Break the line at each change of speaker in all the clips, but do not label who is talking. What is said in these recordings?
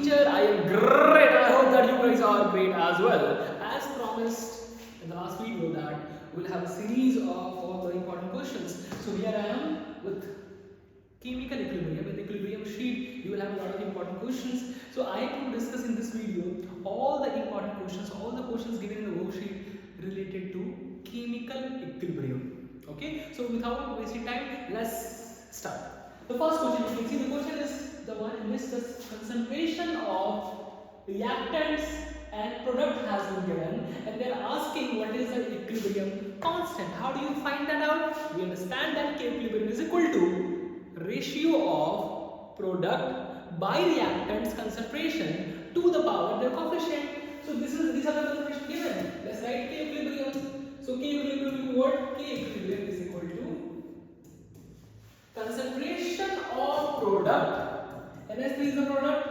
teacher. I am great. I hope that you guys are great as well. As promised in the last video that we'll have a series of all the important questions. So here I am with chemical equilibrium. In the equilibrium sheet, you will have a lot of important questions. So I am to discuss in this video all the important questions, all the questions given in the worksheet related to chemical equilibrium. Okay. So without wasting time, let's start. The first question, you can see the question is the one in which the concentration of reactants and product has been given, and they are asking what is the equilibrium constant. How do you find that out? We understand that K equilibrium is equal to ratio of product by reactants concentration to the power their coefficient. So these are the concentration given. Let's write K equilibrium. So K equilibrium is what? K equilibrium is equal to concentration of product, NS3 is the product,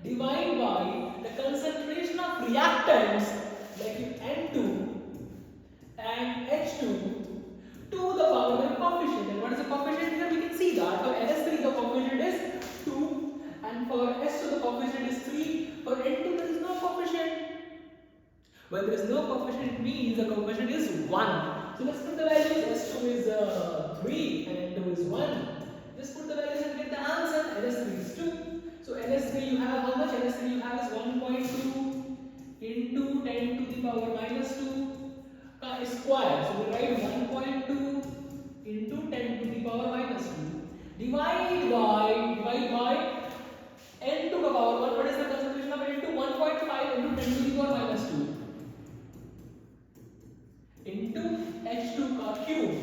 divided by the concentration of reactants like N2 and H2 to the power of the coefficient. And what is the coefficient here? We can see that for NS3 the coefficient is 2 and for S2 the coefficient is 3. For N2 there is no coefficient. When there is no coefficient, it means the coefficient is 1. So let's put the values. S2 is 3 and N2 is 1. Just put the values and get the answer. NS3 is 2. So NS3 you have how much? NS3 you have is 1.2 into 10 to the power minus 2 square. So we write 1.2 into 10 to the power minus 2 divide by n to the power 1. What is the concentration of N2? 1.5 into 10 to the power minus 2 into H2 cube.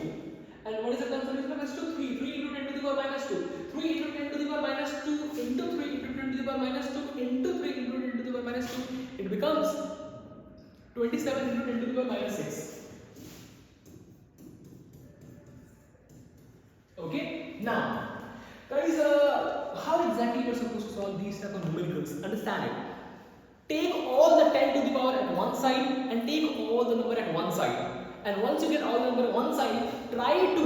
And what is the concentration of H2? 3 into 10 to the power minus 2. 3 into 10 to the power minus 2 into 3 into 10 to the power minus 2 into 3 into 10 to the power minus 2. It becomes 27 into 10 to the power minus 6. Okay? Now, guys, how exactly you're supposed to solve these type of numericals? Understand it. Take all the 10 to the power at one side and take all the number at one side. And once you get all the number at one side, try to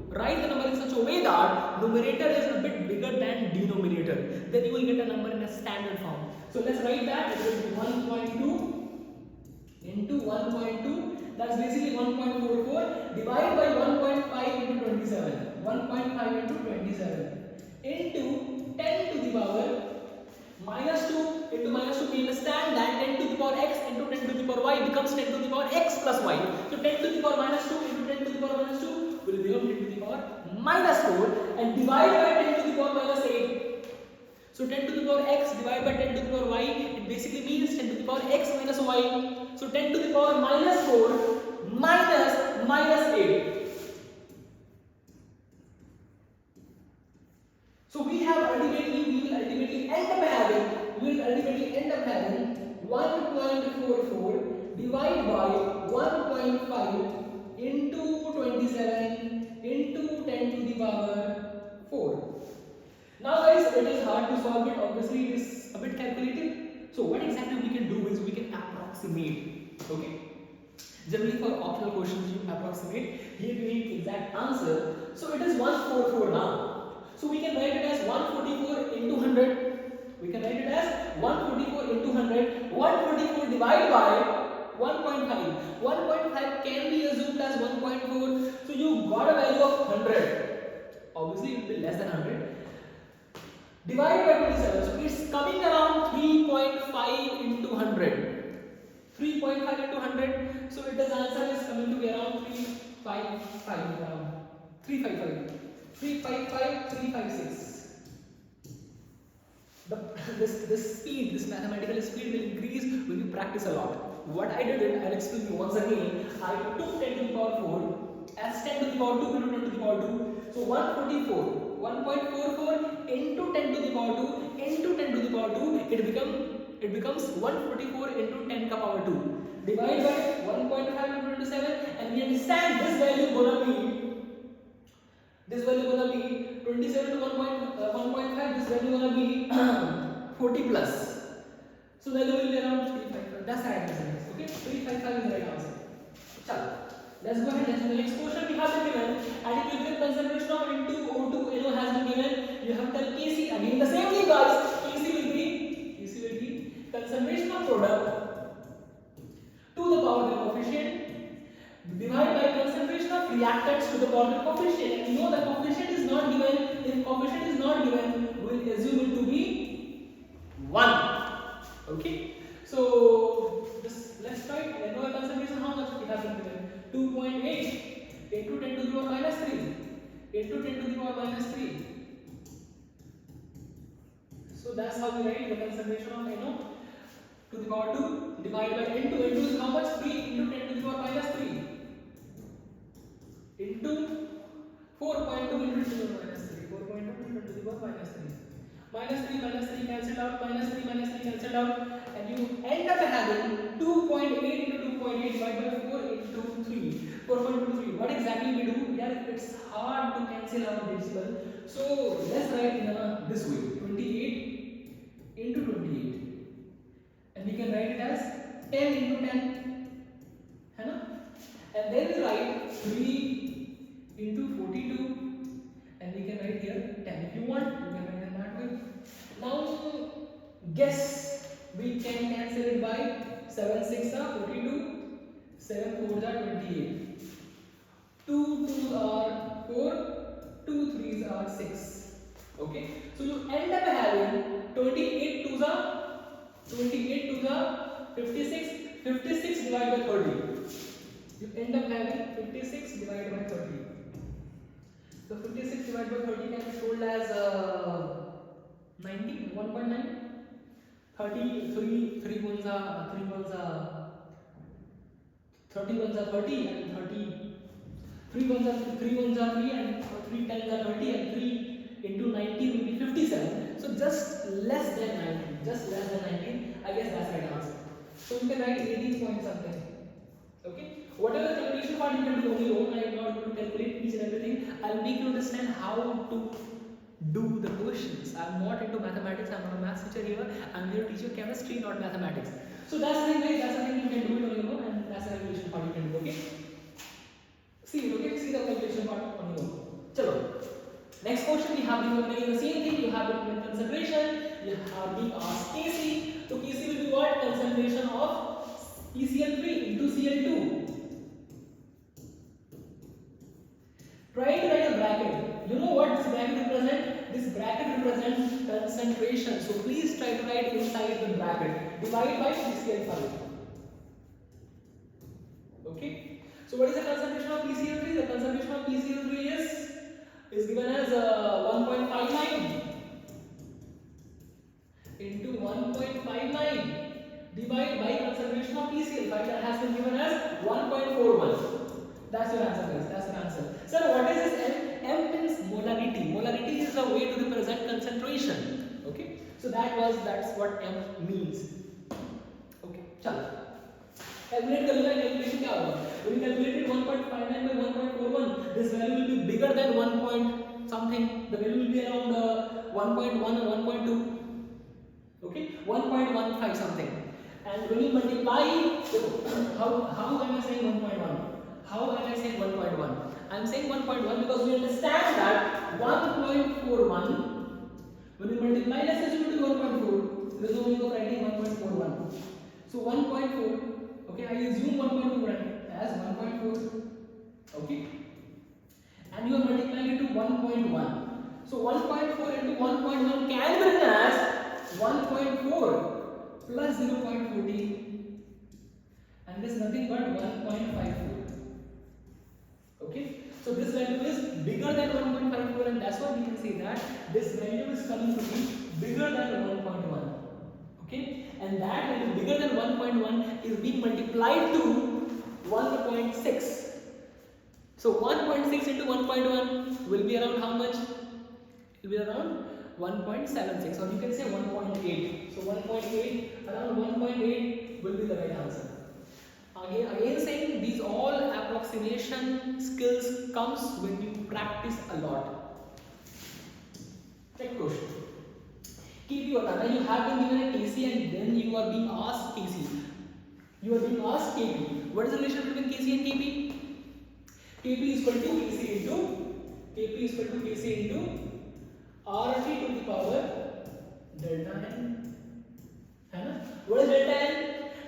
write the number in such a way that numerator is a bit bigger than denominator. Then you will get a number in a standard form. So let's write that. It will be 1.2 into 1.2. That's basically 1.44 divided by 1.5 into 27. 1.5 into 27 into 10 to the power minus 2 into minus 2. We understand that 10 to the power x into 10 to the power y becomes 10 to the power x plus y. So 10 to the power minus 2 into 10 to the power minus 2 will become 10 to the power minus 4 and divided by 10 to the power minus 8. So 10 to the power x divided by 10 to the power y, it basically means 10 to the power x minus y. So 10 to the power minus 4 minus 8. So we will ultimately end up having 1.44 divided by 1.5 into 27 into 10 to the power 4. Now guys, it is hard to solve it. Obviously it is a bit calculative. So what exactly we can do is we can approximate. Okay. Generally for optional questions you approximate. Here we need exact answer. So it is 144 now. So we can write it as 144 into 100. We can write it as 144 into 100. 144 divided by 1.5. 1.5 can be assumed as 1.4. So you got a value of 100. Obviously it will be less than 100. Divided by 27. So it's coming around 3.5 into 100. 3.5 into 100. So its answer is coming to be around 355. Around 355. 356. This mathematical speed will increase when you practice a lot. What I did is, I'll explain you once again. I took 10 to the power 4 as 10 to the power 2 into 10 to the power 2. So 144. 1.44 into 10 to the power 2 into 10 to the power 2. It becomes 144 into 10 to the power 2. Divide by 1.5 into 27, and we understand this value gonna be 27 to 1.5. This value gonna be 40 plus. So the value will be around 355. That's the right answer. Okay, 355 is the right answer. Chalo. Let's go ahead. Let's do the next question. We have been given adequate concentration of N2O2 has been given. You have to tell Kc again the same thing, guys. Kc will be concentration of product to the power of the coefficient divided by concentration of reactants to the power of the coefficient. And you know the coefficient is not given. If coefficient is not given, we will assume it to be 1. Okay. So let's try. Let know the concentration. How much it has been given? 2.8 into 10 to the power minus 3 into 10 to the power minus 3. So that's how we write the concentration of NO to the power 2 divided by N2. N2 is how much? 3 into 10 to the power minus 3 into 4.2 into 10 to the power minus 3. 4.2 into 10 to the power minus 3. Minus 3 cancelled out. Minus 3 cancelled out. And you end up having 2.8 into 2.8 divided by 4 into 3. 4.23. What exactly we do? Yeah, it's hard to cancel out decimal. So let's write in this way: 28 into 28, and we can write it as 10 into 10, है ना? And then we write 3 into 42, and we can write here 10. If you want, you can write it that way. Now guess, we can cancel it by 7 6 are 42, 7 4 are 28. 2 2s are 4, 2 3s are 6. Okay, so you end up having 28 2s are 56, 56 divided by 30. You end up having 56 divided by 30. So 56 divided by 30 can be told as 90, 1.9. 30, 3 ones are 30 and 30. 3 ones are 3 and 3 times are 30, and 3 into 90 will be 57. So just less than 19. Just less than 19. I guess that's the right answer. So you can write 18 point something. Okay. Whatever the calculation part you can do on your own. I am not going to calculate each and everything. I'll make you understand how to do the questions. I'm not into mathematics. I'm not a maths teacher here. I'm here to teach you chemistry, not mathematics. So that's the thing, guys. That's the thing you can do it on your own, and that's the calculation part you can do. Okay. See the calculation part on your own. Chalo. Next question, we have been doing the same thing. You have been doing concentration. You have been asked Kc. So Kc will be what? Concentration of PCl3 into Cl2. Try to write a bracket. You know what this bracket represents? This bracket represents concentration. So please try to write inside the bracket. Divide by PCl5. Okay. So what is the concentration of PCl3? The concentration of PCl3 is given as 1.59 into 1.59 divided by concentration of PCl5 that has been given as 1.41. That's your answer, guys. That's your answer. Sir, what is this M? M means molarity. Molarity is the way to represent concentration. Okay. So that's what M means. Okay. Chalo. Calculate calculation क्या होगा? When you calculate 1.59 by 1.41, this value will be bigger than 1 point something. The value will be around 1.1 or 1.2. Okay, 1.15 something. And when you multiply, how am I saying 1.1? How am I saying 1.1? I am saying 1.1 because we understand that 1.41. When you multiply, let's assume it is 1.4. There is no way of writing 1.41. So 1.4. Okay, I assume 1.2 as 1.4. Okay, and you are multiplying it to 1.1. So 1.4 into 1.1 can be written as 1.4 plus 0.14, and this is nothing but 1.54. Okay, so this value is bigger than 1.54, and that's why we can say that this value is coming to be bigger than 1.1. Okay, and that value bigger than 1.1 is being multiplied to 1.6. So 1.6 into 1.1 will be around how much? It will be around 1.76, or you can say 1.8. So 1.8, around 1.8 will be the right answer. Again saying these all approximation skills comes when you practice a lot. Next question. Kp or now you have been given a Kc and then you are being asked Kc. You are being asked Kp. What is the relation between Kc and Kp? Kp is equal to Kc into RT to the power delta n. है ना? What is delta N?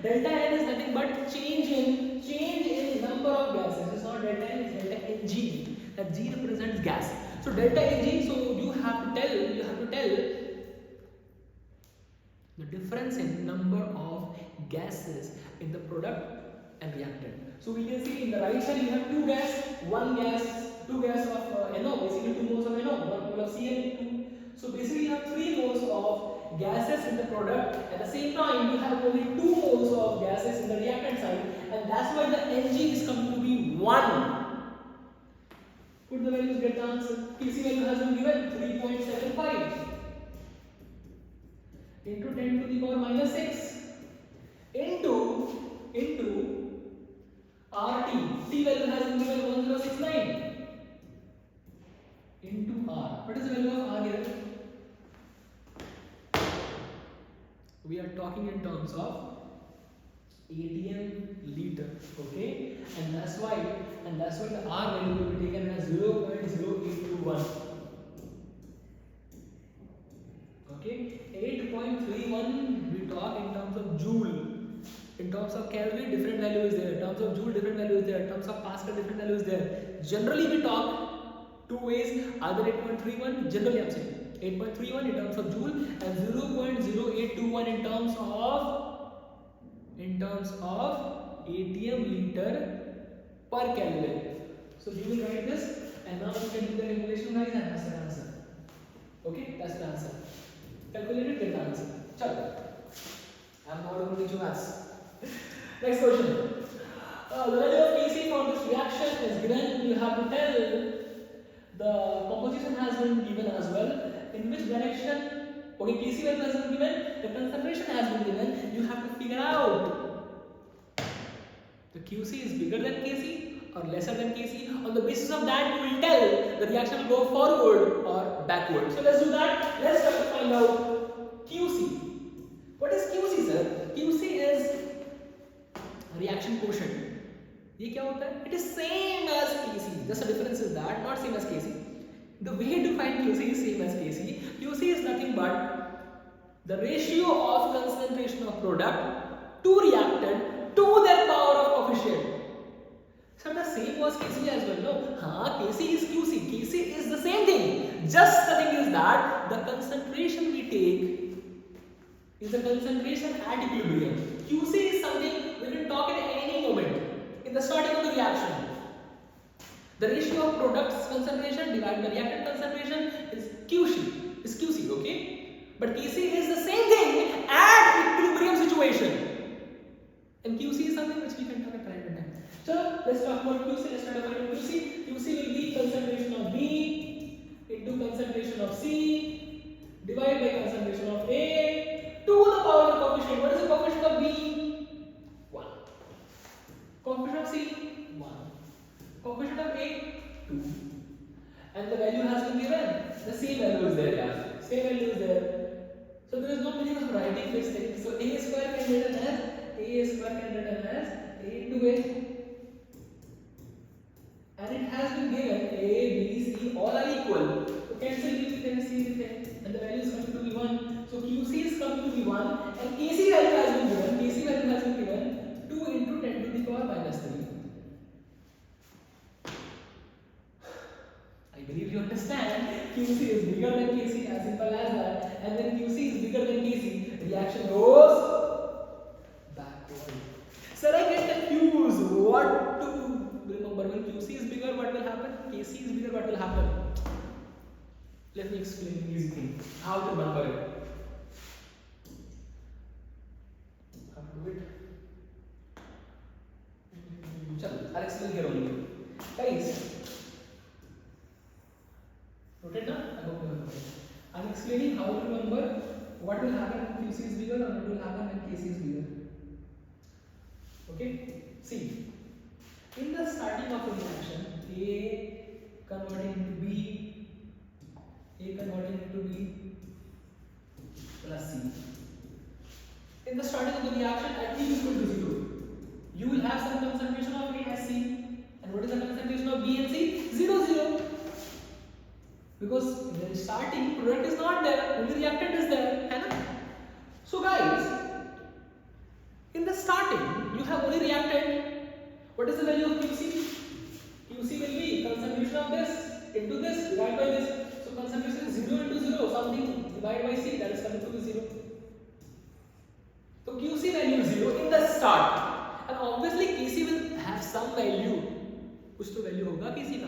Delta N is nothing but change in number of gases. It's not delta N, it's delta Ng. That G represents gas. So delta Ng, so you have to tell the difference in number of gases in the product and reactant. So we can see in the right side you have two gas of NO, basically 2 moles of NO, 1 mole of Cl2. So basically you have 3 moles of gases in the product. At the same time you have only 2 moles of gases in the reactant side, and that's why the Ng is coming to be 1. Put the values, get the answer. Kc value has been given 3.75 into 10 to the power minus 6 into RT. T value has been given 1069 into R. What is the value of R here? We are talking in terms of ATM liter, okay? And that's why the R value will be taken as 0.0821. Okay, 8.31 we talk in terms of joule. In terms of calorie, different value is there. In terms of joule, different value is there. In terms of Pascal, different value is there. Generally, we talk two ways. Either 8.31, generally I'm saying 8.31 in terms of joule, and 0.0821 in terms of ATM liter per calorie. So you will write this, and now you can do the calculation, guys, and that's the answer. Okay, that's the answer. Calculate it, get the answer. Chalo. I'm not going to teach you maths. Next question. The value of Kc for this reaction is given. You have to tell the composition has been given as well. In which direction? Okay, Kc value has been given. The concentration has been given. You have to figure out the Qc is bigger than Kc or lesser than Kc. On the basis of that, you will tell the reaction will go forward or backward. So let's do that. Let's try to find out Qc. What is Qc, sir? Qc is reaction quotient. ये क्या होता है? It is same as Kc. Just the difference is that not same as Kc. The way to find Qc is same as Kc. Qc is nothing but the ratio of concentration of product to reactant to their power of coefficient. So the same was Kc as well. No, Kc is Qc. Kc is the same thing. Just the thing is that the concentration we take is the concentration at equilibrium. Qc is something we can talk at any moment in the starting of the reaction. The ratio of product's concentration divided by reactant concentration is Qc, okay? But Kc is the same thing at equilibrium situation. And Qc is something which we can talk at random time. So let's talk about Qc. Let's start about Qc. Qc will be concentration of B into concentration of C divided by concentration of A to the power of coefficient. What is the coefficient of B? 1. Coefficient of C? 1. Coefficient of A? 2. And the value has been given. The same value is there, yeah. Same value is there. So there is no meaning of writing this thing. So A square can be written as A into A. And it has been given A, B, C, all are equal. So cancel B with A, C with A. And the value is coming to be 1. So Qc is coming to be 1. And Kc value has been given. Kc value has been given 2 into 10 to the power minus 3. I believe you understand. Qc is bigger than Kc, as simple as that. And when Qc is bigger than Kc, reaction goes backward. Sir, I get confused. What to remember? When Qc is bigger, what will happen? Kc is bigger, what will happen? Let me explain an easy thing. How to remember it? How to do it? I'll explain here only. Guys, noted now? I hope you remember. I'm explaining how to remember what will happen when Qc is bigger or what will happen when Kc is bigger. Okay? See, in the starting of a reaction, A converting into B, A converting into B plus C. In the starting of the reaction, at T is equal to 0, you will have some concentration of A as C. And what is the concentration of B and C? 0, 0. Because in the starting, product is not there, only reactant is there. So guys, starting, you have only reactant. What is the value of QC? QC will be concentration of this into this divided by this. So concentration is 0 into 0, something divided by C, that is coming to be 0. So QC value is 0 in the start, and obviously KC will have some value. कुछ तो value होगा KC का.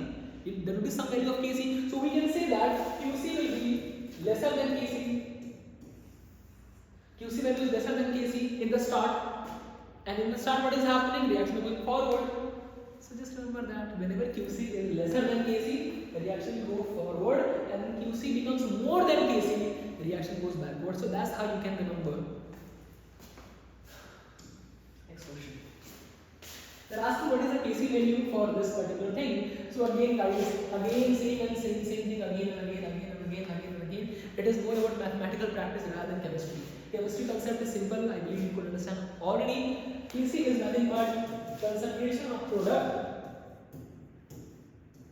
There will be some value of KC. So we can say that QC will be lesser than KC. QC value is lesser than KC in the start, and in the start what is happening? Reaction going forward. So just remember that whenever QC is lesser than KC, the reaction will go forward, and when QC becomes more than KC, the reaction goes backward. So that's how you can remember. Next question. They're asking what is the KC value for this particular thing. So again guys, again same thing again and again. It is more about mathematical practice rather than chemistry. Chemistry concept is simple, I believe you could understand already. KC is nothing but concentration of product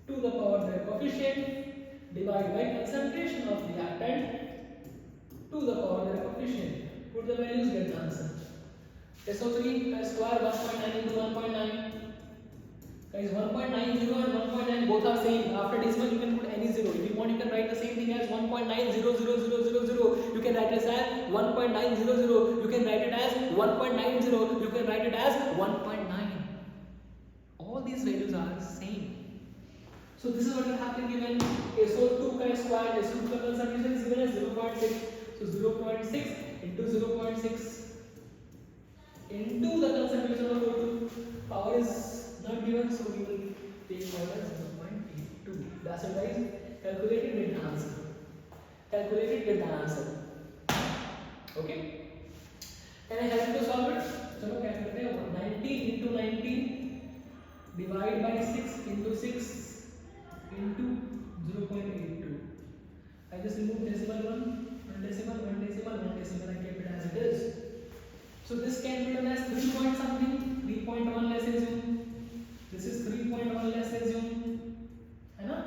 to the power of their coefficient divided by concentration of reactant to the power of their coefficient. Put the values, get the answer. SO3 square 1.9 into 1.9. Guys, 1.90 and 1.9 both are same. After decimal you can put any zero. If you want you can write the same thing as 1.900000. You can write it as 1.900. You can write it as 1.90. You can write it as 1.9. All these values are same. So this is what will happen given SO2 square. SO2 concentration is given as 0.6. So 0.6 into 0.6 into the concentration of O2. Power is not given, so we will take power as 0.82. That's it guys. Calculated, get the answer. Calculated, get the answer. Okay. Can I help you to solve it? चलो क्या करते हैं 19 into 19 divide by 6 into 6 into 0.82. I just remove decimal one decimal, I kept it as it is. So this can be done as 3 point something, 3.1 let's assume. This is 3.1 let's assume. है ना?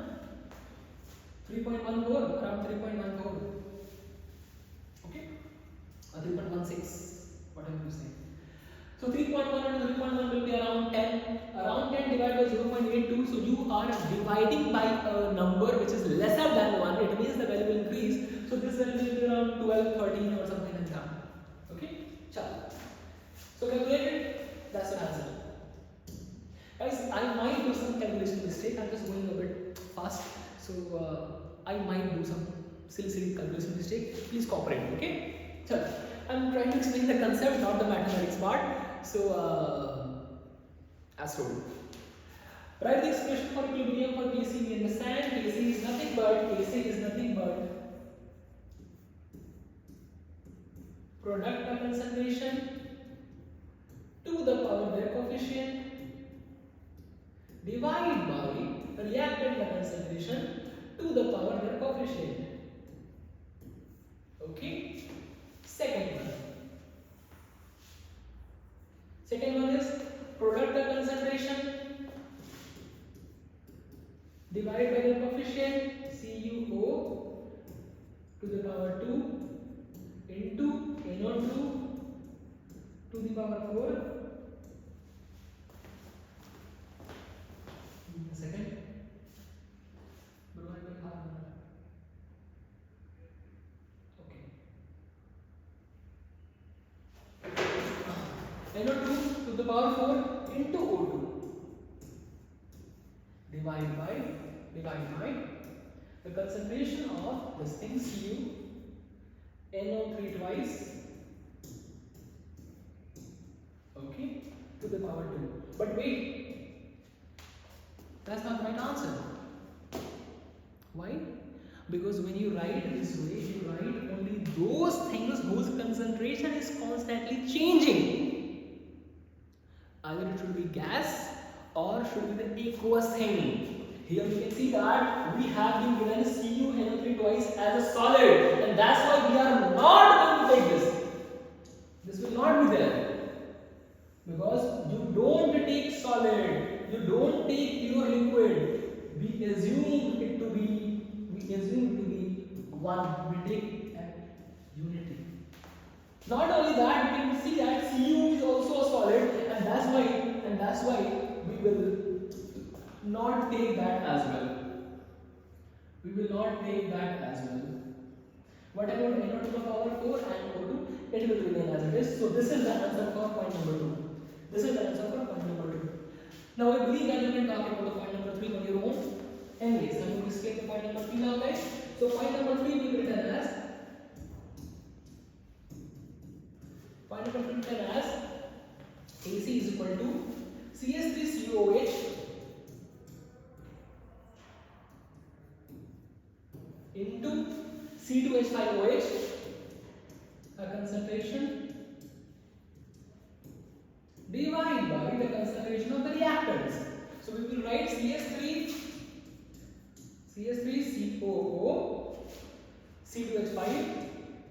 3.14, around 3.14. Okay? Or 3.16, whatever you say. So 3.1 and 3.1 will be around 10. Around 10 divided by 0.82. So you are dividing by a number which is lesser than 1. It means the value will increase. So this value will be around 12, 13 or something like that. Okay? Chalo. So calculated, that's the answer. Guys, I might do some calculation mistake. I'm just going a bit fast. So I might do some silly calculation mistake. Please cooperate, okay? Chalo. I'm trying to explain the concept, not the mathematics part. So, as told. Write the expression for equilibrium for KC. We understand KC is nothing but product of concentration to the power of their coefficient divided by reactant concentration to the power of their coefficient. Okay. Second one is product of concentration divided by the coefficient CuO to the power 2 into NO2 to the power 4. Second. NO2 to the power 4 into O2 divided by the concentration of this thing Cu NO3 twice, okay, to the power 2. But wait, that's not the right answer. Why? Because when you write this way, you write only those things whose concentration is constantly changing. Either it should be gas or should be the aqueous thing. Here you can see that we have been given CuNO3 twice as a solid, and that's why we are not going to take this. This will not be there because you don't take solid, you don't take pure liquid. We assume it to be one. We take at unity. Not only that, we can see that Cu is also a solid, and that's why we will not take that as well. We will not take that as well. What about NO to the power 4 and O2? It will remain as it is. So this is the answer for point number 2. This is the answer for point number 2. Now I believe that you can talk about the point number 3 on your own. Anyways, I'm going to skip the point number 3 now, guys. So point number 3 will be written as AC is equal to CS3COH into C2H5OH, a concentration divided by the concentration of the reactants. So we will write CS3COO C2H5.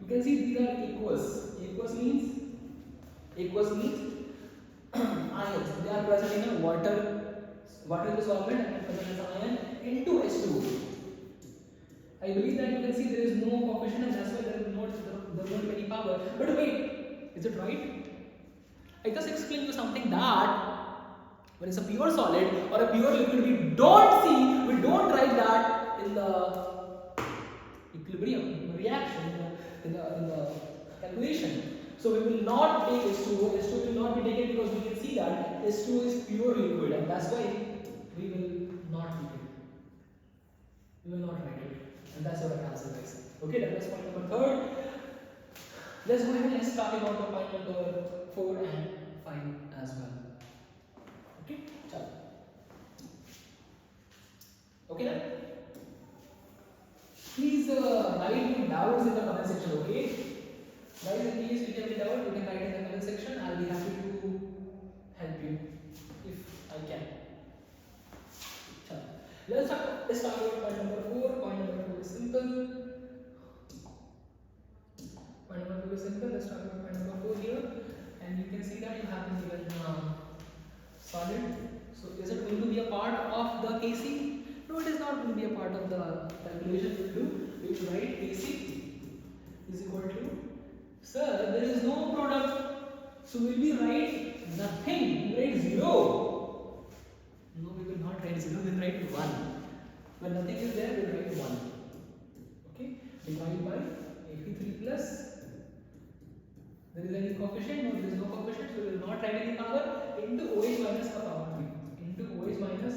You can see these are aqueous. Aqueous means ions. They are present in a water is the solvent and present as ion into H2O. I believe that you can see there is no coefficient and that's why there is not any power. But wait, is it right? I just explained you something that when it's a pure solid or a pure liquid, we don't write that in the equilibrium reaction in the calculation. So we will not take H2O. H2O will not be taken because we can see that H2O is pure liquid and that's why we will not take it. We will not write it. And that's our answer, guys. Okay, that was point number 3. Let's go ahead and start about the point number 4 and 5 as well. Okay, chalo. Okay then? Please write your doubts in the comment section, okay? Guys, in case you have any doubt, you can write in the comment section. I'll be happy to help you if I can. Chalo. Let's start with point number 4. Point number 4 is simple. Point number 4 is simple. Let's start with point number 4 here. And you can see that you have been given solid. So is it going to be a part of the Kc? No, it is not going to be a part of the calculation we will do. We will write Kc is equal to, sir, there is no product. So we will write nothing. We will write 0. No, we will not write 0. We will write 1. When nothing is there, we will write 1. Okay? Divided by Fe3 plus. There is any coefficient? No, there is no coefficient. So we will not write any power into OH minus the power 3. Into OH minus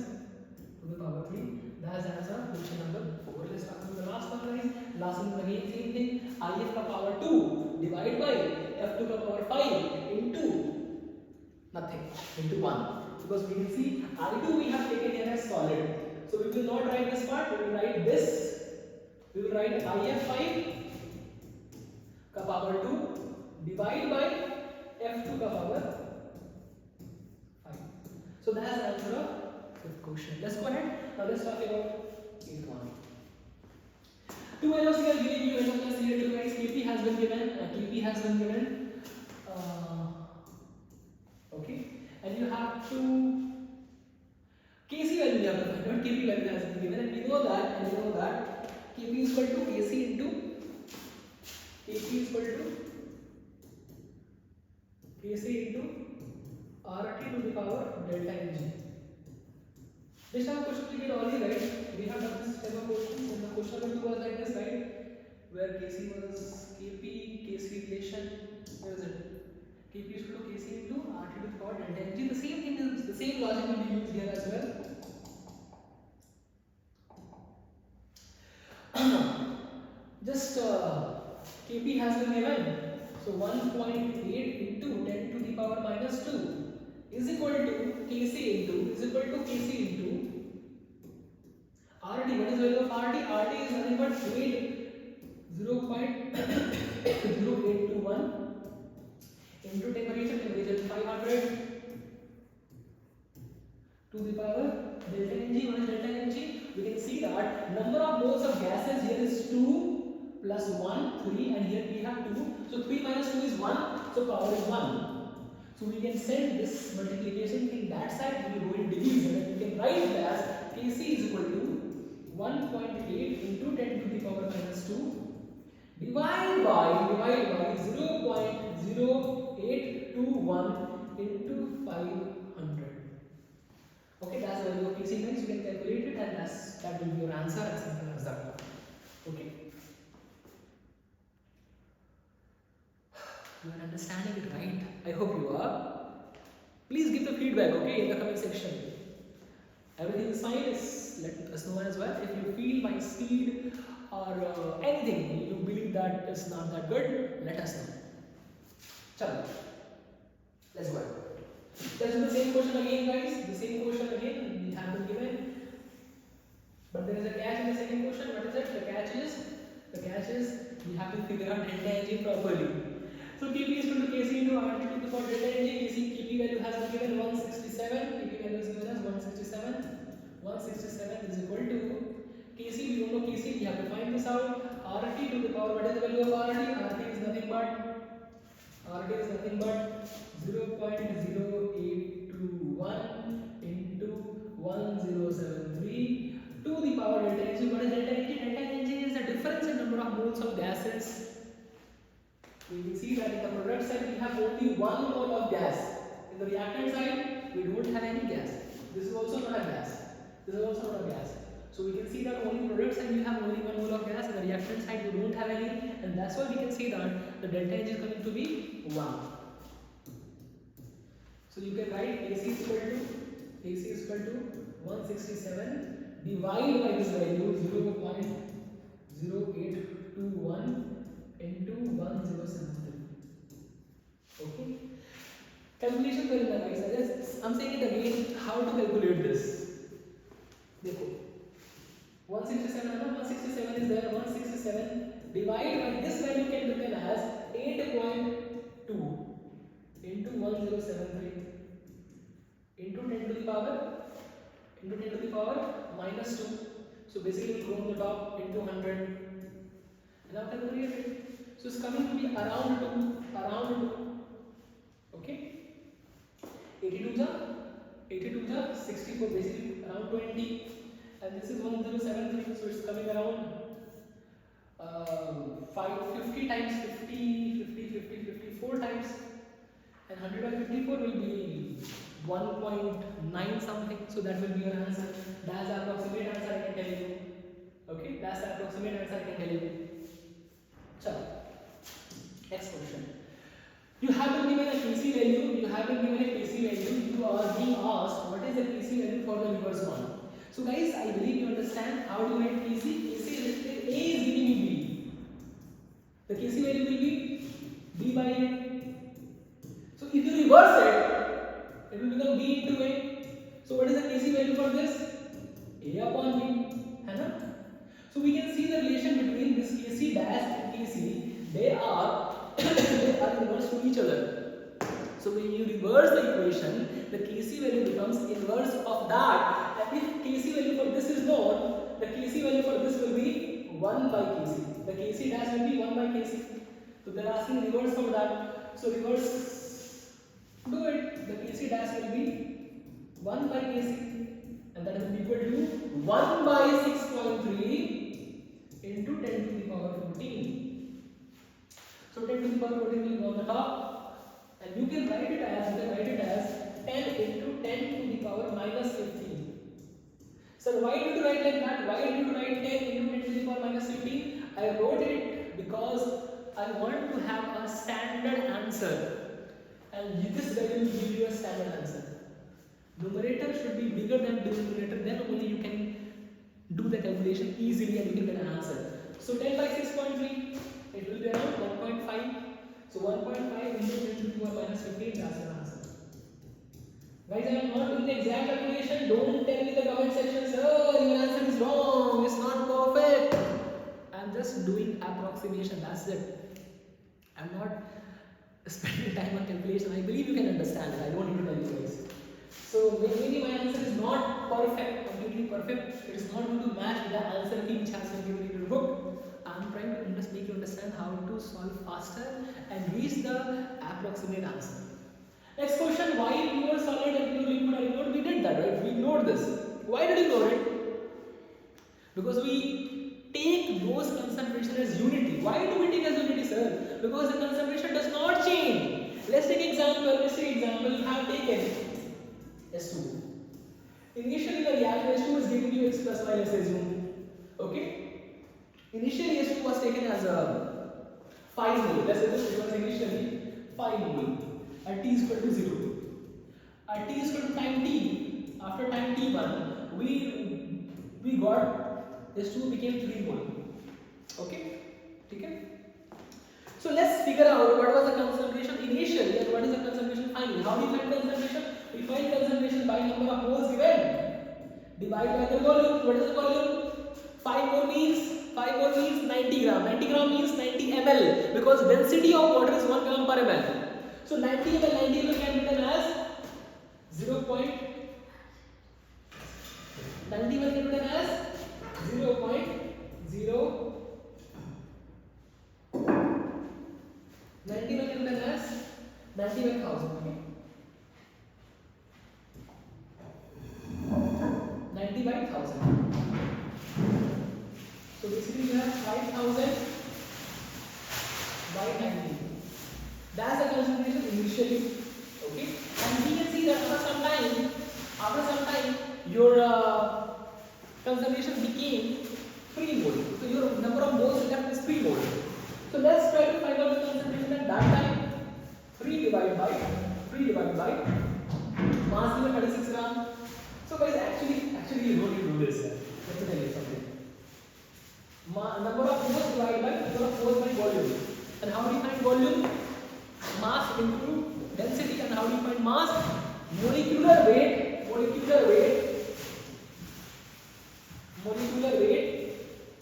to the power 3. That's the answer of question number 4. Let's start with the last one, guys. Last one again, same thing. IF ka power 2 divided by F2 ka power 5 into nothing. Into 1. Because we can see I2 we have taken here as solid. So we will not write this part. We will write this. We will write IF5 ka power 2 divided by F2 ka power 5. So that's the answer of fifth question. Let's go ahead. Now let's talk about 8th one. 2 NOCl giving you NOCl guys. Kp has been given. Okay. And you have to Kc value you have to find out. Kp value has been given and we know that Kp is equal to Kc into RT to the power delta Mg. This type of question we did already, right? We have done this type of questions and the question number 2 was like this, right? Where Kc was Kc relation, where is it? Kp is equal to Kc into RT to the power delta Mg. The same thing is, the same logic will be used here as well. Just Kp has been given. So 1.8 into 10 to the power minus 2 is equal to Kc into RT. What is the value of RT? RT is nothing but 0.0821 into temperature is 500 to the power delta Mg. What is delta Mg? We can see that number of moles of gases here is 2 plus 1, 3, and here we have 2. So 3 minus 2 is 1, so power is 1. So we can send this multiplication thing that side, we will go in division, and we can write it as Kc is equal to 1.8 into 10 to the power minus 2 divide by 0.0821 into 500. Okay, that's the value of KC guys. You can calculate it, and that will be your answer, as simple as that. Okay. You are understanding it, right? I hope you are. Please give the feedback, okay, in the comment section. Everything is fine, let us know as well. If you feel my speed or anything you believe that is not that good, let us know. Chalo, let's go. Let's do the same question again, guys. The same question again we have been given, but there is a catch in the second question. What is it? The catch is we have to figure out delta Ng properly. So Kp is equal to Kc into RT to the power delta Ng. Kp value has been given 167. Kp value is given as 167. 167 is equal to Kc. We don't know Kc. We have to find this out. RT to the power. What is the value of RT? RT is nothing but 0.0821 into 1073 to the power delta Ng. What is delta Ng? Delta Ng is the difference in number of moles of gases. We will see that in the product side we have only 1 mole of gas. In the reactant side we don't have any gas. This is also not a gas. This is also not a gas. So we can see that only in product side we have only 1 mole of gas. In the reactant side we don't have any, and that's why we can see that the delta H is coming to be 1. So you can write AC is equal to 167 divided by this value 0.0821 into 1073. Okay. Calculation करेंगे guys. I'm saying it again. How to calculate this? देखो 167 है ना, 167 is there. 167 divided by this value can be written as 8.2 into 1073 into 10 to the power minus 2. So basically we go on the top into 100. And now calculate it. So it's coming to be around 2. Okay. 82 ja 64, basically around 20. And this is 1073, so it's coming around 50 times, 54 times. And 100 by 54 will be 1.9 something. So that will be your answer. That's the approximate answer I can tell you. Okay, that's the approximate answer I can tell you. Chalo. Next question. You have been given a Kc value. You are being asked what is the Kc value for the reverse one. So guys, I believe you understand how to write Kc. Kc is A is giving me B. The Kc value will be B by A. So if you reverse it, it will become B into A. So what is the Kc value for this? A upon B. है ना? So we can see the relation between this Kc dash and Kc. They are inverse to each other. So when you reverse the equation, the Kc value becomes inverse of that. And if Kc value for this is known, the Kc value for this will be 1 by Kc. The Kc dash will be 1 by Kc. So they are asking reverse for that. So reverse, do it. The Kc dash will be 1 by Kc. And that is equal to 1 by 6.3 into 10 to the power 14. So 10 to the power 14 will go on the top, and you can write it as 10 into 10 to the power minus 15. So why did you write like that? Why did you write 10 into 10 to the power minus 15? I wrote it because I want to have a standard answer, and this value will give you a standard answer. Numerator should be bigger than denominator, then only you can do the calculation easily and you can get an answer. So 10 by 6.3, it will be around 1.5. So 1.5 into 10 to the power minus 15, that's your answer. Guys, I am not doing the exact calculation. Don't tell me in the comment section, sir, your answer is wrong, it's not perfect. I am just doing approximation, that's it. I am not spending time on calculation. I believe you can understand it. I don't need to tell you guys. So maybe my answer is not perfect, completely perfect. It is not going to match with the answer key which has been given in your book. I am trying to just make you understand how to solve faster and reach the approximate answer. Next question: why pure solid and pure liquid are ignored? We did that, right? We ignored this. Why did we ignore it? Because we take those concentration as unity. Why do we take as unity, sir? Because the concentration does not change. Let's take example. You have taken S2. Initially the reactor S2 is giving you X plus Y, let's assume. Okay? Initially S2 was taken as a 5 mole. Let's assume it was initially 5 mole at T is equal to 0. At T is equal to time T, after time T1, we got S2 became 3 mole. Okay? Okay? So let's figure out what was the concentration initially and what is the concentration finally. How do you find concentration? We find concentration by number of moles given. Divide by the volume. What is the volume? 5 mole means 90 gram. 90 gram means 90 ml because density of water is 1 gram per ml. So 90 ml can be written as 0. 90 ml can be written as 0.0. 90 ml can be written as 90,000. Okay. 90 by 1000. So basically you have 5000 by 90. That's the concentration initially. Okay, and we can see that after some time, your concentration became 3 mole. So your number of moles left is 3 mole. So let's try to find out the concentration at that time. 3 divided by mass given 36 gram. So guys, actually you don't need to do this. Let me tell you something. Number of moles divided by number of moles by volume. And how do you find volume? Mass into density. And how do you find mass? Molecular weight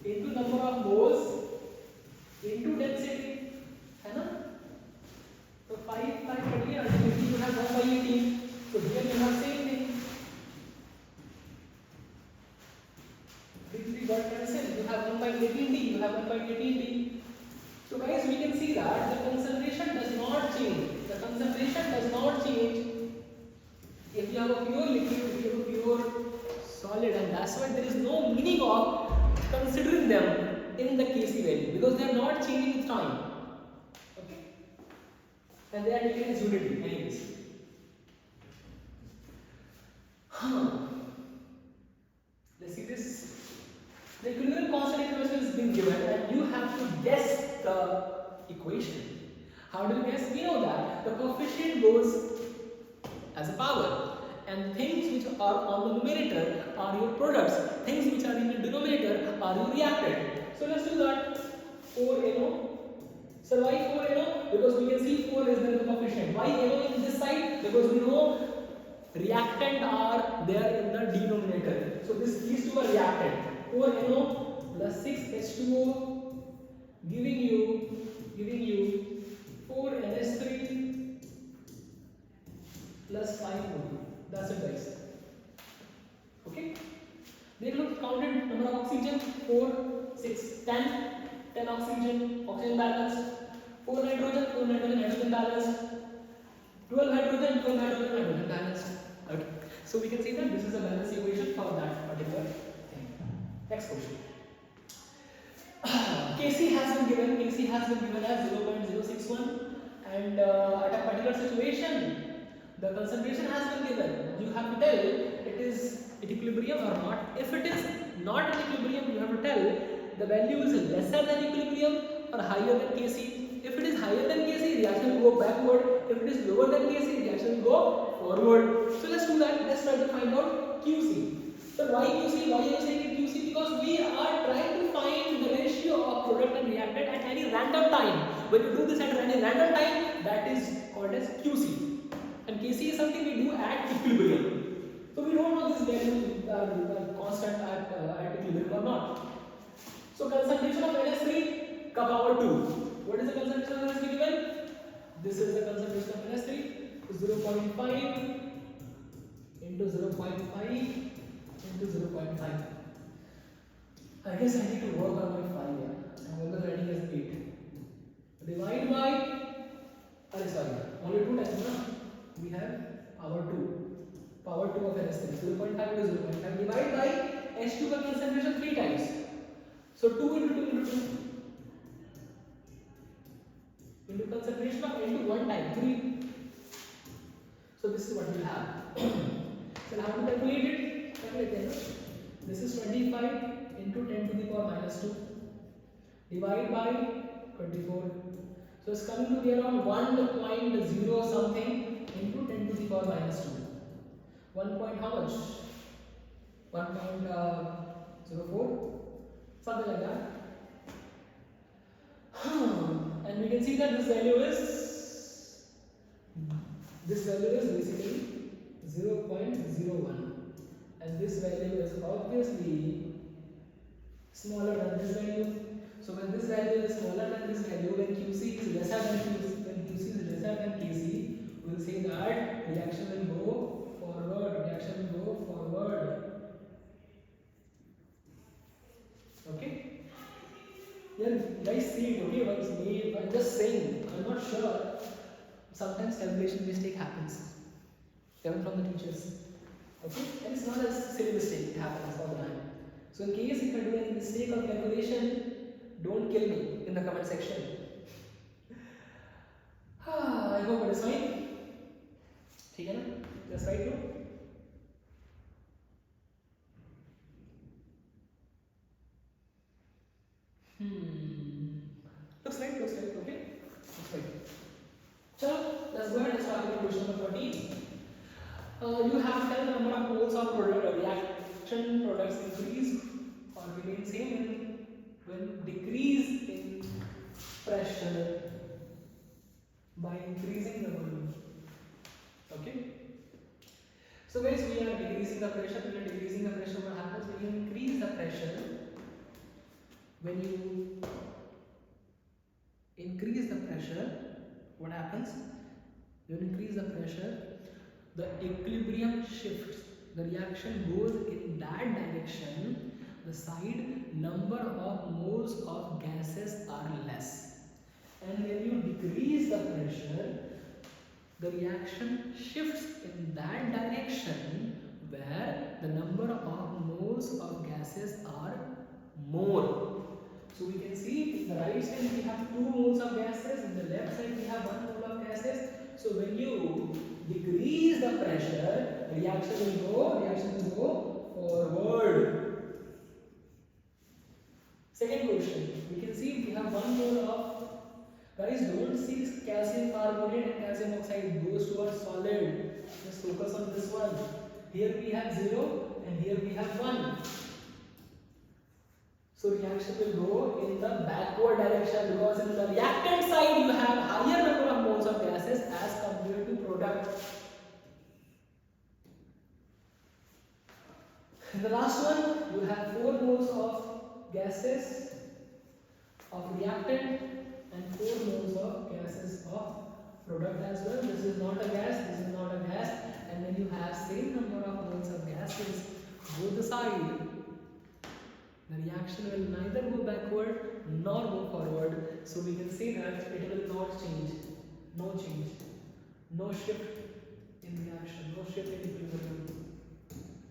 into number of moles into density. है ना? So 5 here, ultimately you have 1 by 18. So here you have same thing. We got cancelled. You have 1 by 18t. You have 1 by 18t. So guys, we can see that the concentration does not change. The concentration does not change if you have a pure liquid, if you have a pure solid, and that's why there is no meaning of considering them in the Kc value because they are not changing with time. Okay, and they are taken as unity, anyways. Let's see this. The equilibrium constant equation is being given, and you have to guess the equation. How do you guess? We know that the coefficient goes as a power, and things which are on the numerator are your products, things which are in the denominator are your reactant. So let's do that. 4NO. So why 4NO? Because we can see 4 is the coefficient. Why NO in this side? Because we know reactant are there in the denominator. So these two are reactant. 4NO plus 6H2O giving you 4NH3 plus 5 O2. That's it, guys. Okay. They look counted number of oxygen 4, 6, 10 oxygen balance, 4 nitrogen balance, 12 hydrogen balance. Okay. So we can see that this is a balance equation for that particular thing. Next question. Kc has been given as 0.061, and at a particular situation the concentration has been given. You have to tell it is at equilibrium or not. If it is not at equilibrium, you have to tell the value is lesser than equilibrium or higher than Kc. If it is higher than Kc, reaction will go backward. If it is lower than Kc, reaction will go forward. So let's do that. Let's try to find out Qc. So why Qc? Why are you saying Qc? Because we are trying to find the ratio of product and reactant at any random time. When you do this at any random time, that is called as Qc. And Kc is something we do at equilibrium. So we don't know this value constant at equilibrium or not. So concentration of NH3 ka power 2. What is the concentration of NH3 given? This is the concentration of NH3. 0.5 into 0.5 into 0.5. I guess I need to work on my 5 here. I'm always writing as 8. Divide by, sorry, only 2 times, no? We have power 2 of NH3. 0.5 into 0.5. Divide by H2 concentration 3 times. So 2 into 2 into 2 into concentration of into one time 3. So this is what we have. So how to calculate it? Calculate it. This is 25 into 10 to the power minus 2. Divide by 24. So it's coming to be around 1.0 something into 10 to the power minus 2. 1 point how much? 1.04, something like that. And we can see that this value is basically 0.01, and this value is obviously smaller than this value. So when this value is smaller than this value, when QC is lesser than QC, when QC is lesser than KC, we will say that reaction will go forward. Reaction will go forward. Okay. Yeah, guys, see it. Okay, once me, I'm just saying. I'm not sure. Sometimes calculation mistake happens, even from the teachers. Okay, and it's not a silly mistake. It happens all the time. So in case if I do any mistake of calculation, don't kill me in the comment section. I hope it is fine. ठीक है ना? Just right now. Looks right. Okay. Looks right. So let's go ahead and start with question number 14. You have 10 number of moles of reaction products increase or remain same when decrease in pressure by increasing the volume. Okay. So guys, we are decreasing the pressure. When we are decreasing the pressure, what happens when you increase the pressure? When you increase the pressure, what happens? You increase the pressure, the equilibrium shifts. The reaction goes in that direction. The side number of moles of gases are less. And when you decrease the pressure, the reaction shifts in that direction where the number of moles of gases are more. So we can see in the right side we have 2 moles of gases, in the left side we have 1 mole of gases. So when you decrease the pressure, reaction will go forward. Second question, we can see we have 1 mole of, guys, don't see calcium carbonate and calcium oxide, those two are solid. Just focus on this one. Here we have 0 and here we have 1. So reaction will go in the backward direction because in the reactant side you have higher number of moles of gases as compared to product. In the last one you have 4 moles of gases of reactant and 4 moles of gases of product as well. This is not a gas, this is not a gas, and when you have same number of moles of gases both the side, the reaction will neither go backward nor go forward. So we can say that it will not change. No change. No shift in reaction. No shift in equilibrium.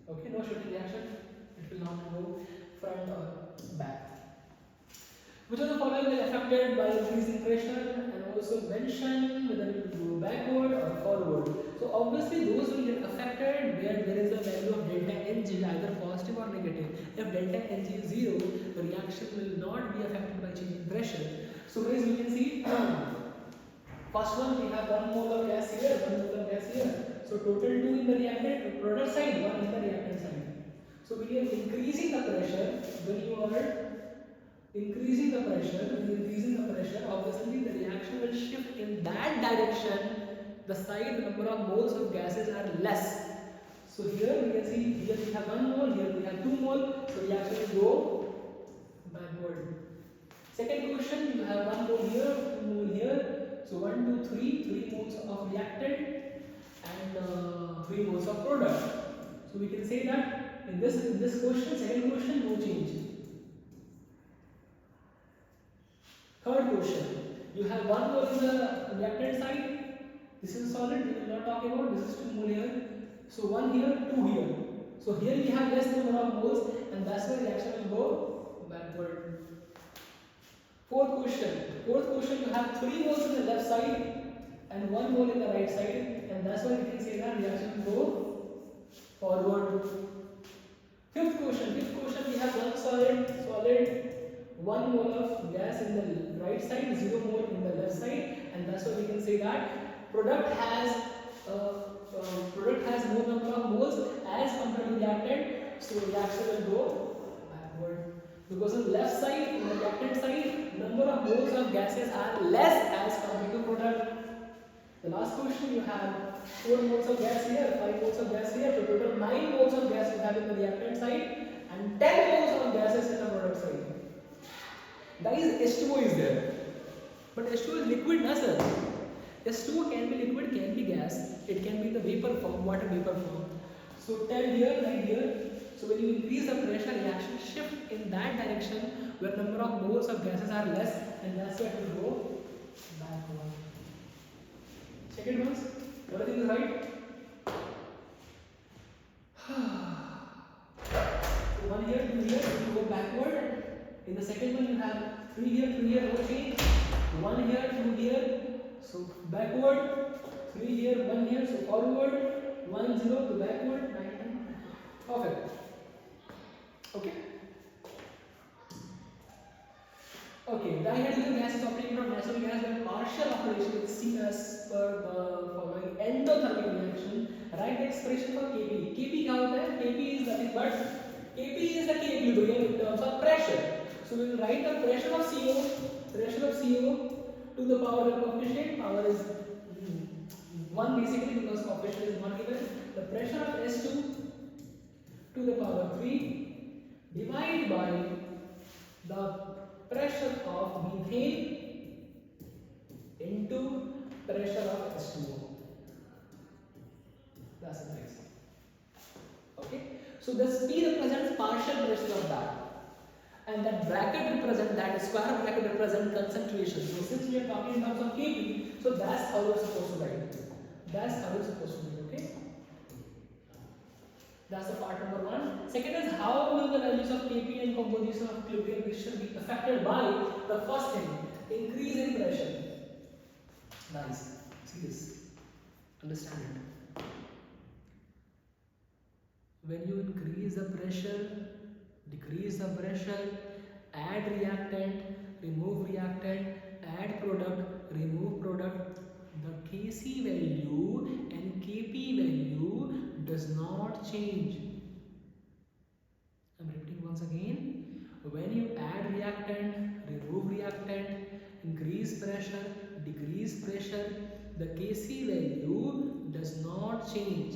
Okay, no shift in reaction. It will not go front or back. Which of the following is affected by increasing pressure, and also mention whether it will go backward or forward. So obviously those will get affected where there is a value of delta Ng either positive or negative. If delta Ng is 0, the reaction will not be affected by changing pressure. So guys, we can see first one we have 1 mole of gas here, 1 mole of gas here. So total 2 in the reactant product side, 1 in the reactant side. So when you are increasing the pressure, obviously the reaction will shift in that direction. The side number of moles of gases are less. So here we can see, here we have 1 mole, here we have 2 mole. So reaction will go backward. Second question, you have 1 mole here, 2 mole here. So 1, 2, 3 moles of reactant and 3 moles of product. So we can say that in this question, second question, no change. Third question, you have 1 mole in the reactant side. This is solid, we will not talk about. This is 2 mole here. So 1 here, 2 here. So here we have less number of moles, and that's why reaction will go backward. Fourth question, you have 3 moles in the left side and 1 mole in the right side, and that's why we can say that reaction will go forward. Fifth question, we have one solid, 1 mole of gas in the right side, 0 mole in the left side, and that's why we can say that product has more number of moles as compared to reactant, so reaction will go backward. Because on the left side, in the reactant side, number of moles of gases are less as compared to product. The last question, you have 4 moles of gas here, 5 moles of gas here, so total 9 moles of gas you have in the reactant side and 10 moles of gases in the product side. Guys, H2O is there, but H2O is liquid, na sir? H2O can be liquid, can be gas, it can be the vapor form, water vapor form. So 10 here, 9 here. So when you increase the pressure, reaction shift in that direction where number of moles of gases are less, and that's why it will go backward. Check it once. Everything is right. So 1 here, 2 here, it will go backward. In the second one, you have 3 here, no change. 1 here, 2 here, so backward. 3 here, 1 here, so forward. 1, 0 to backward. 9, 10. Perfect. Okay. Okay, dihydrogen gas is operating on natural gas by partial operation with C as per the following endothermic reaction. Write the expression for Kp. Kp क्या होता है? Kp is nothing but Kp is the K equilibrium in terms of pressure. So we will write the pressure of CO to the power of coefficient. Power is 1 basically because coefficient is not given. The pressure of S2 to the power 3 divided by the pressure of methane into pressure of H2O. That's nice. Okay. So this P represents partial pressure of that, and that bracket represents, that square bracket represents concentration. So since we are talking in terms of Kp, so that's how we're supposed to write. That's how we're supposed to write. Okay. That's the part number 1. Second is, how will the values of Kp and composition of equilibrium mixture be affected by the first thing, increase in pressure. Nice. See this. Understand it. When you increase the pressure, decrease the pressure, add reactant, remove reactant, add product, remove product, the Kc value and Kp value does not change. I'm repeating once again. When you add reactant, remove reactant, increase pressure, decrease pressure, the Kc value does not change.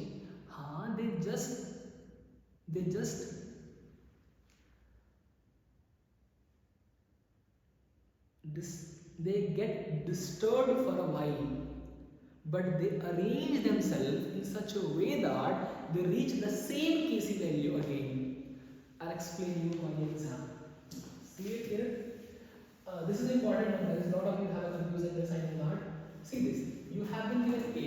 They get disturbed for a while, but they arrange themselves in such a way that they reach the same Kc value again. I'll explain you on the exam. See it here? This is important one. There is a lot of you have a confusion this, I know that. See this. You have been given A.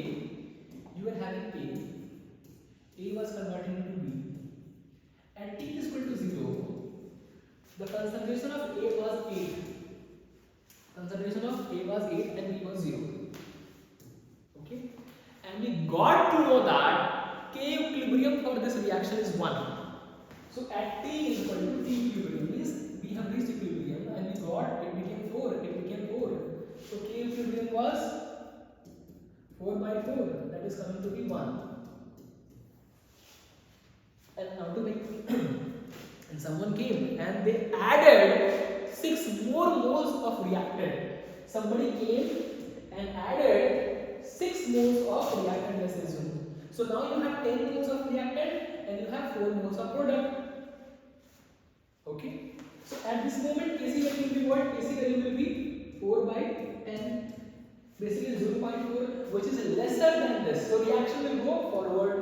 You are having A. A was converted into B. At T is equal to 0, the concentration of A was 8. Concentration of A was 8 and B was 0. Okay? And we got to know that K equilibrium for this reaction is 1. So at T is equal to T equilibrium means we have reached equilibrium and we got it became 4. So K equilibrium was 4 by 4. That is coming to be 1. And now to make and someone came and they added 6 more moles of reactant. Somebody came and added 6 moles of reactant, let's assume. So now you have 10 moles of reactant and you have 4 moles of product. Okay. So at this moment Kc value will be what? Kc value will be 4 by 10. Basically 0.4, which is lesser than this. So reaction will go forward.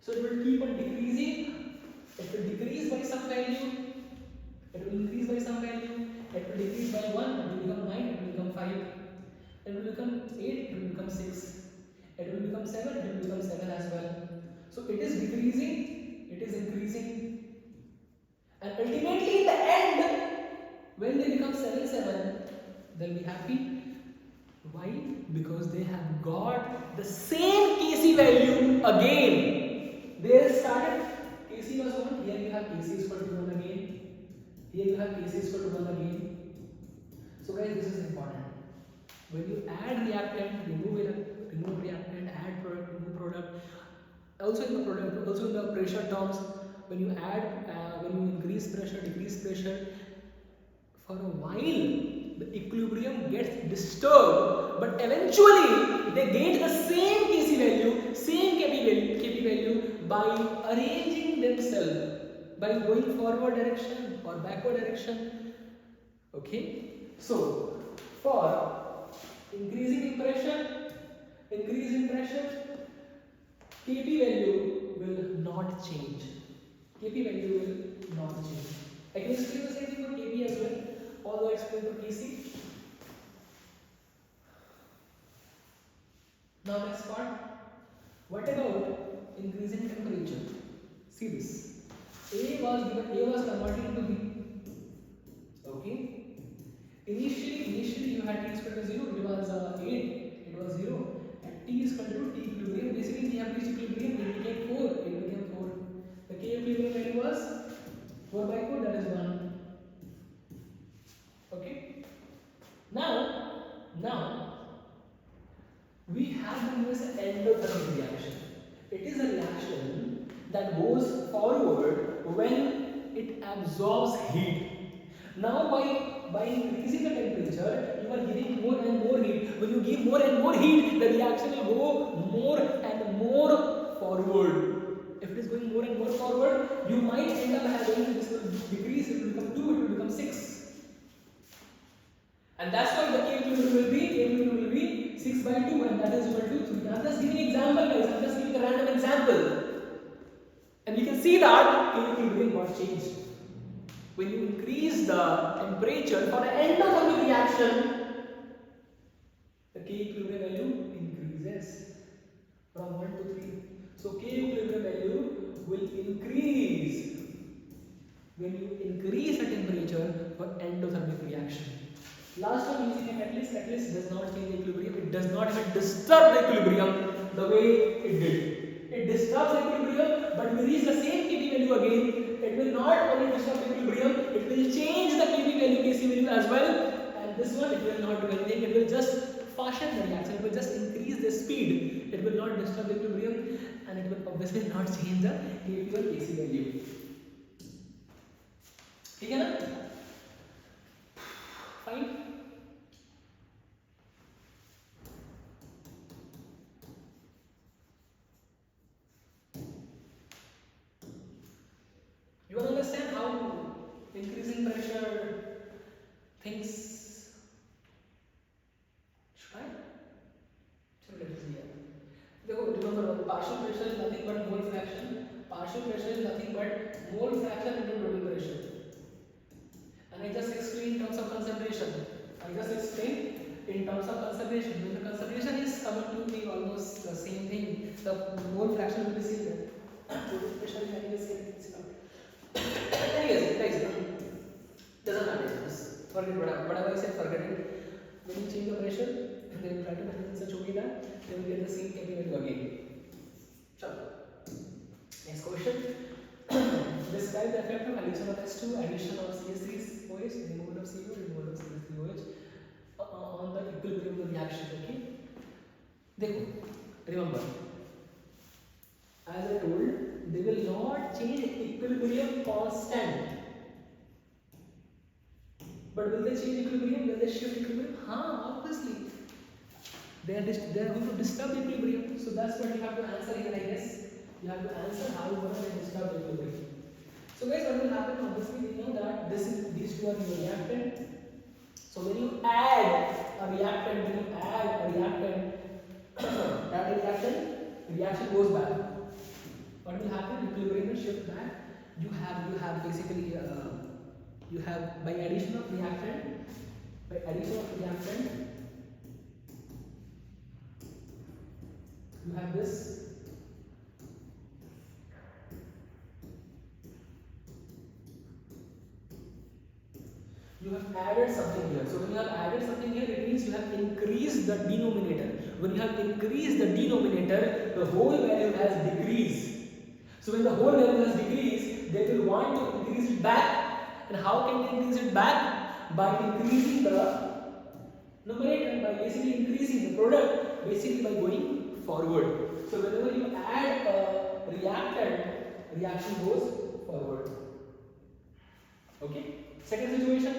So it will keep on decreasing. It will decrease by some value. It will increase by some value. It will decrease by 1. It will become 9. It will become 5. It will become 8. It will become 6. It will become 7. It will become 7 as well. So it is decreasing. It is increasing. And ultimately in the end, When they become 7, they'll be happy. Why? Because they have got the same Kc value again. They started, Kc was 1, here you have Kc is equal to 1 again. Here you have Kc is equal to 1 again. So guys, this is important. When you add reactant, remove reactant, add product, remove product. Also in the product, also in the pressure terms, when you add, when you increase pressure, decrease pressure, for a while the equilibrium gets disturbed, but eventually they get the same Kc value, same Kp value by arranging themselves, by going forward direction or backward direction. Okay, so for increasing in pressure, Kp value will not change. Kp value will not change. I can explain the same thing for Kp as well, although I explained for Kc. Now next part. What about increasing temperature? See this. A was converted into B. Okay. Initially you had T is equal to 0, it was 8, it was 0. At T is equal to T equilibrium, basically we have reached equilibrium, it became 4, The K equilibrium value was 4 by 4, that is 1. Okay. Now, we have to use an endothermic reaction. It is a reaction that goes forward when it absorbs heat. Now by increasing the temperature, you are giving more and more heat. When you give more and more heat, the reaction will go more and more forward. If it is going more and more forward, you might end up having this will decrease, it will become 2, it will become 6. And that's why the K equilibrium will be 6 by 2, and that is equal to 3. I'm just giving an example, guys. I'm just giving a random example. And we can see that K equilibrium got changed. When you increase the temperature for an endothermic reaction, the K equilibrium value increases from 1 to 3. So K equilibrium value will increase when you increase the temperature for endothermic reaction. Last one, using a catalyst. Catalyst does not change the equilibrium. It does not even disturb the equilibrium the way it did. It disturbs the equilibrium, but we reach the same Kp value again. It will not only disturb the equilibrium, it will change the Kp value, Kc value as well. And this one, it will not do anything. It will just fashion the reaction. It will just increase the speed. It will not disturb the equilibrium, and it will obviously not change the Kp or Kc value. Okay, na? Fine. You want to understand how increasing pressure things should I? So let us see here. Remember, partial pressure is nothing but mole fraction. Partial pressure is nothing but mole fraction into total pressure. And I just explained in terms of concentration. When the concentration is coming to be almost the same thing, the mole fraction will be same. Total pressure is anyway same. Anyways, guys, doesn't matter. Just forget whatever I said, forget it. When you change the pressure, they will try to manage in such a way that they will get the same Kp value again. Sure. Next question. Describe the effect of addition of H2, addition of CH3OH, removal of CO, removal of CH3OH on the equilibrium of the reaction. Okay. Dekho, remember, as I told, they will not change equilibrium constant. But will they change equilibrium? Will they shift equilibrium? Obviously. They are going to disturb equilibrium. So that's what you have to answer here, I guess. You have to answer how you want to disturb equilibrium. So guys, what will happen? Obviously, we know that these two are your reactant. So when you add a reactant, that reaction goes back. What will happen? Equilibrium will shift back. You have basically you have by addition of reactant, you have this. You have added something here. So when you have added something here, it means you have increased the denominator. When you have increased the denominator, the whole value has decreased. So when the whole value has decreased, they will want to increase it back. And how can they increase it back? By increasing the numerator, by basically increasing the product, basically by going forward. So whenever you add a reactant, reaction goes forward. Okay. Second situation,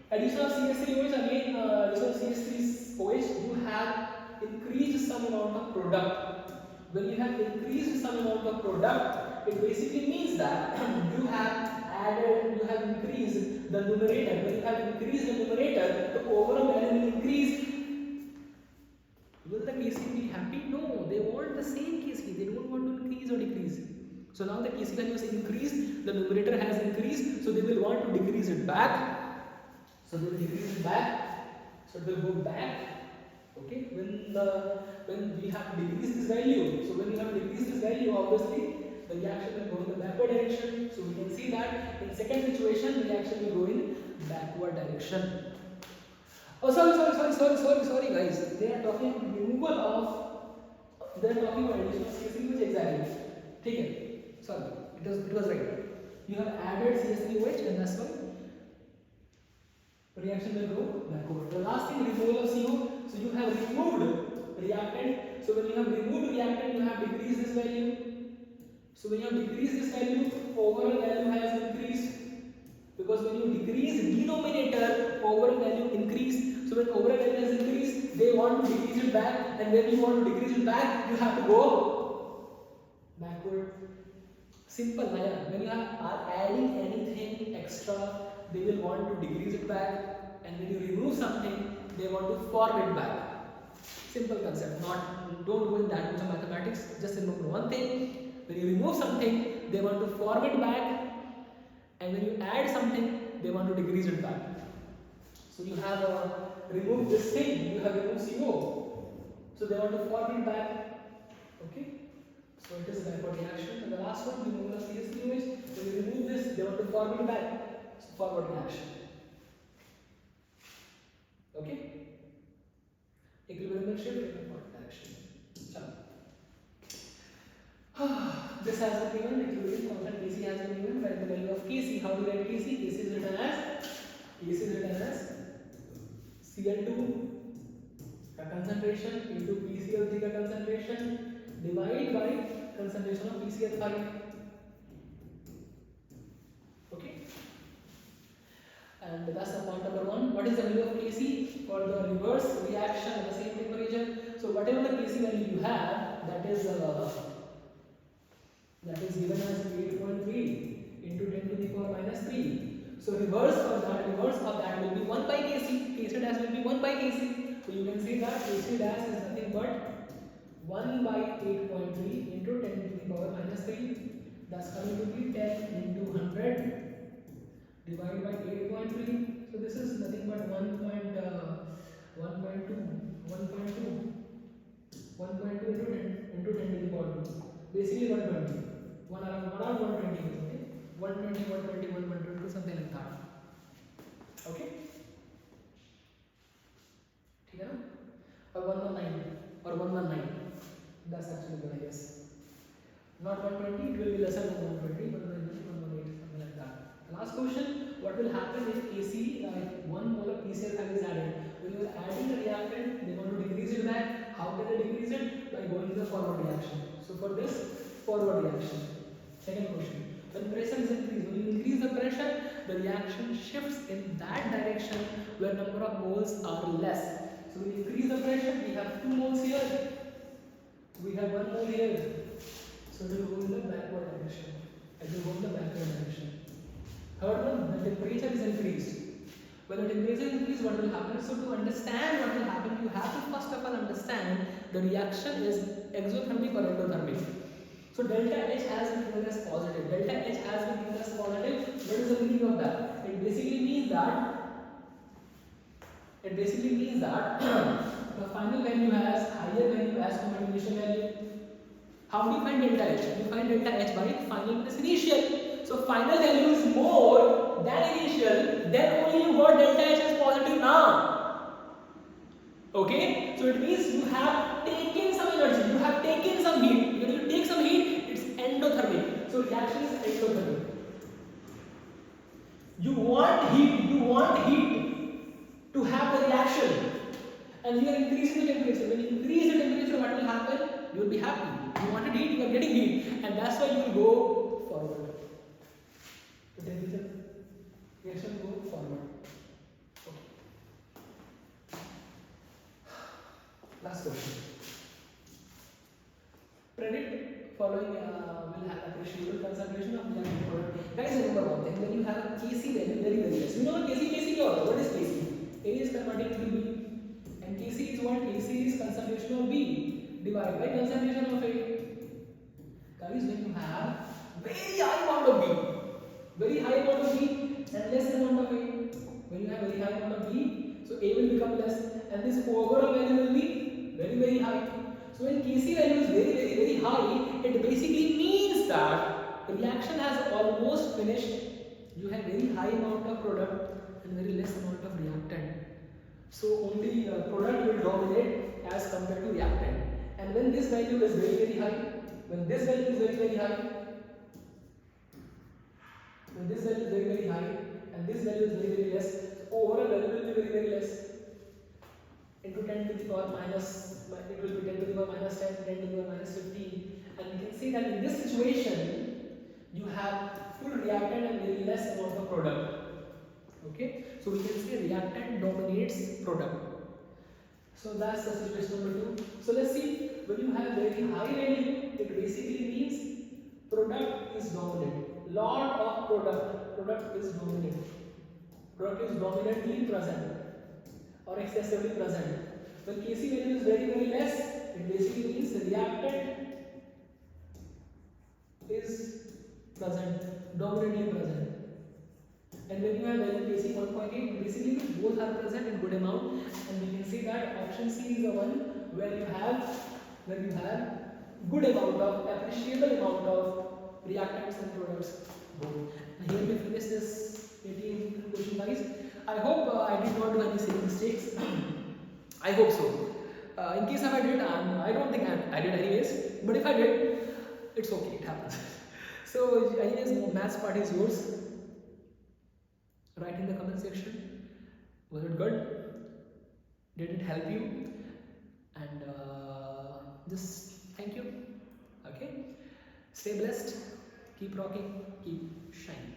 addition of CH3OH, again addition of CH3OH, you have increased some amount of product. When you have increased some amount of product, it basically means that you have increased the numerator. When you have increased the numerator, the overall value will increase. Will the KC be happy? No, they want the same KC. They don't want to increase or decrease. So now the KC value is increased, the numerator has increased, so they will want to decrease it back. So they will decrease it back. So it will go back. Okay, when we have decreased this value, so when you have decreased this value, obviously the reaction will go in the backward direction. So we can see that in second situation, the reaction will go in backward direction. Oh, sorry, guys. They are talking removal of. They are talking about addition of CH3OH exactly. Take it. Sorry, it was right. You have added CH3OH, and that's why reaction will go backward. The last thing, removal of CO. So you have removed reactant. So when you have removed reactant, you have decreased this value. So when you have decreased this value, overall value has increased. Because when you decrease denominator, overall value increase. So when overall value has increased, they want to decrease it back, and when you want to decrease it back, you have to go backward. Simple, when you are adding anything extra, they will want to decrease it back, and when you remove something, they want to form it back. Simple concept. Don't go in that much of mathematics. Just remember one thing: when you remove something, they want to form it back, and when you add something, they want to decrease it back. So you have removed this thing. You have removed CO. So they want to form it back. Okay. So it is a backward reaction. And the last one, removal of CH3OH. When you remove this, they want to form it back. So forward reaction. Okay? Equilibrium shift in forward direction. This has been given. Equilibrium constant Kc has been given. Write the value of Kc. How do you write Kc? Kc is written as Cl2 concentration into PCl3 concentration divided by concentration of PCl5. Okay, and that's the point number one. What is the value of Kc for the reverse reaction at the same temperature? So whatever the Kc value you have, that is given as 8.3 into 10 to the power minus 3. So reverse of that will be 1 by Kc. Kc dash will be 1 by Kc. So you can see that Kc dash is nothing but 1 by 8.3 into 10 to the power minus 3. That's coming to be 10 into 100 divided by 8.3. So this is nothing but 1.2 into 10 to the power 2. Basically 120. Around 120, okay? 120, something like that. Okay? Yeah? Or 119 or 119. That's actually good, I guess. Not 120, it will be lesser than 120, but 118, something like that. Last question: what will happen if Kc, 1 mole of PCl5 is added? When you are adding the reactant, they want to decrease it back. How can they decrease it? By going to the forward reaction. So for this, forward reaction. Second question: when pressure is increased, when you increase the pressure, the reaction shifts in that direction where number of moles are less. So when you increase the pressure, we have 2 moles here. We have 1 mole here. So it will go in the backward direction. It will go in the backward direction. Third one, the temperature is increased. When the temperature is increased, what will happen? So to understand what will happen, you have to first of all understand the reaction is exothermic or endothermic. So delta H has been given as positive. Delta H has been given as positive. What is the meaning of that? It basically means that the final value has higher value as compared to initial value. How do you find delta H? You find delta H by final plus initial. So final value is more than initial, then only you got delta H as positive now. Okay, so it means you have taken some energy, you have taken some heat. When you take some heat, it's endothermic. So reaction is endothermic. You want heat to have the reaction, and you are increasing the temperature. When you increase the temperature, what will happen? You will be happy. You wanted heat, you are getting heat, and that's why you will go forward. The temperature reaction will go forward. Okay. Last question. Predict following will have appreciable concentration of reactant product. Guys, remember one thing: when you have a Kc value very less, you know what Kc क्या होता है? What is Kc? A is converting to B, and Kc is what? Kc is concentration of B divided by concentration of A. Guys, when you have very high amount of B, and less amount of A, when you have very high amount of B, so A will become less, and this overall value will be very high. So when Kc value is very high, it basically means that the reaction has almost finished. You have very high amount of product and very less amount of reactant. So only product will dominate as compared to reactant. And when this value is very high, when this value is very high, when this value is very high, and this value is very less, so overall value will be very less. Into 10 to the power minus, it will be 10 to the power minus 10, 10 to the power minus 15, and you can see that in this situation you have full reactant and very less amount of product. Okay, so we can say reactant dominates product. So that's the situation number 2. So let's see, when you have very high value, it basically means product is dominant. Lot of product is dominant. Product is dominantly present or excessively present. When Kc value is very less, it basically means the reactant is present, dominantly present. And when you have value Kc 1.8, basically both are present in good amount, and we can see that option C is the one where you have good amount of, appreciable amount of reactants and products both. And here we finish this 18 question, guys. I hope I did not do any silly mistakes. I hope so. In case if I did, I don't think I did anyways. But if I did, it's okay. It happens. So anyways, maths part is yours. Write in the comment section. Was it good? Did it help you? And just thank you. Okay. Stay blessed. Keep rocking. Keep shining.